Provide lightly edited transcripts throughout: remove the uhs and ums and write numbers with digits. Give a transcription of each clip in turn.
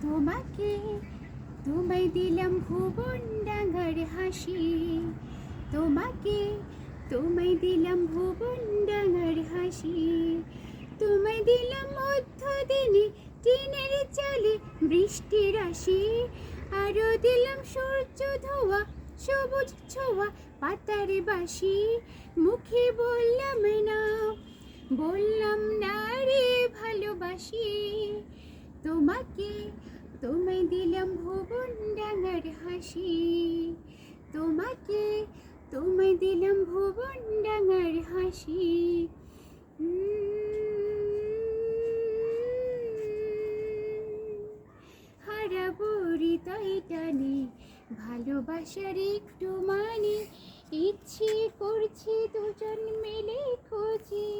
তোমাকে তোমায় দিলাম ভুবন ডাঙার হাসি, তোমাকে তোমায় দিলাম ভুবন ডাঙার হাসি, তোমায় দিলাম মধ্যদিনে টিনের চালে বৃষ্টির রাশি, আরো দিলাম সূর্য ধোয়া সবুজ ছোঁয়া পাতার বাসি। মুখে বললাম না রে ভালোবাসি, তোমাকে তোমায় দিলাম ভুবন ডাঙার হাসি, তোমাকে তোমায় দিলাম ভুবন ডাঙার হাসি। হারাবো হৃদয় টানে ভালোবাসার একটু মানে, ইচ্ছে করছে দুজন মিলে খুঁজে।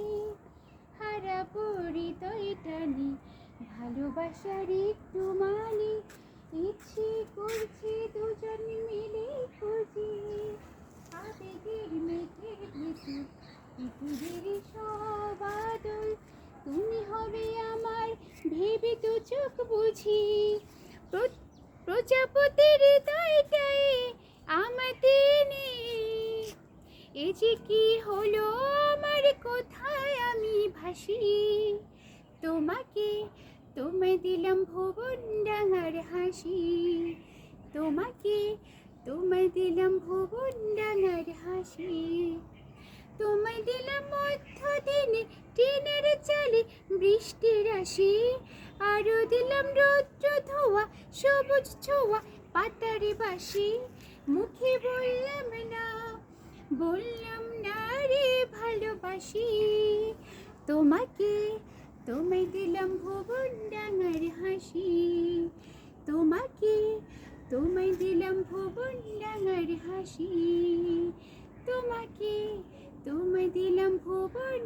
হারাবো হৃদয় টানে ভালোবাসার একটু মানে, ইচ্ছে করছে দুজন মিলে খুঁজে। আবেগের মেঘের ভেতর পৃথিবীর সব আদল, তুমি হবে আমার ভেবে তো চোখ বুঝি। প্রজাপতির হৃদয়টায় আমাদের নেই, এ যে কি হলো আমার, কোথায় আমি ভাসি। তোমাকে তোমায় দিলাম ভুবন ডাঙার হাসি, তোমাকে তোমায় দিলাম ভুবন ডাঙার হাসি, তোমায় দিলাম মধ্যদিনে টিনের চালে বৃষ্টির রাশি, আরো দিলাম রৌদ্র ধোয়া সবুজ ছোঁয়া পাতার বাসি। মুখে বললাম না রে ভালোবাসি, তোমাকে তোমায় দিলাম ভুবন ডাঙার হাসি, তোমাকে তোমায় দিলাম ভুবন ডাঙার হাসি, তোমাকে তোমায় দিলাম ভুবন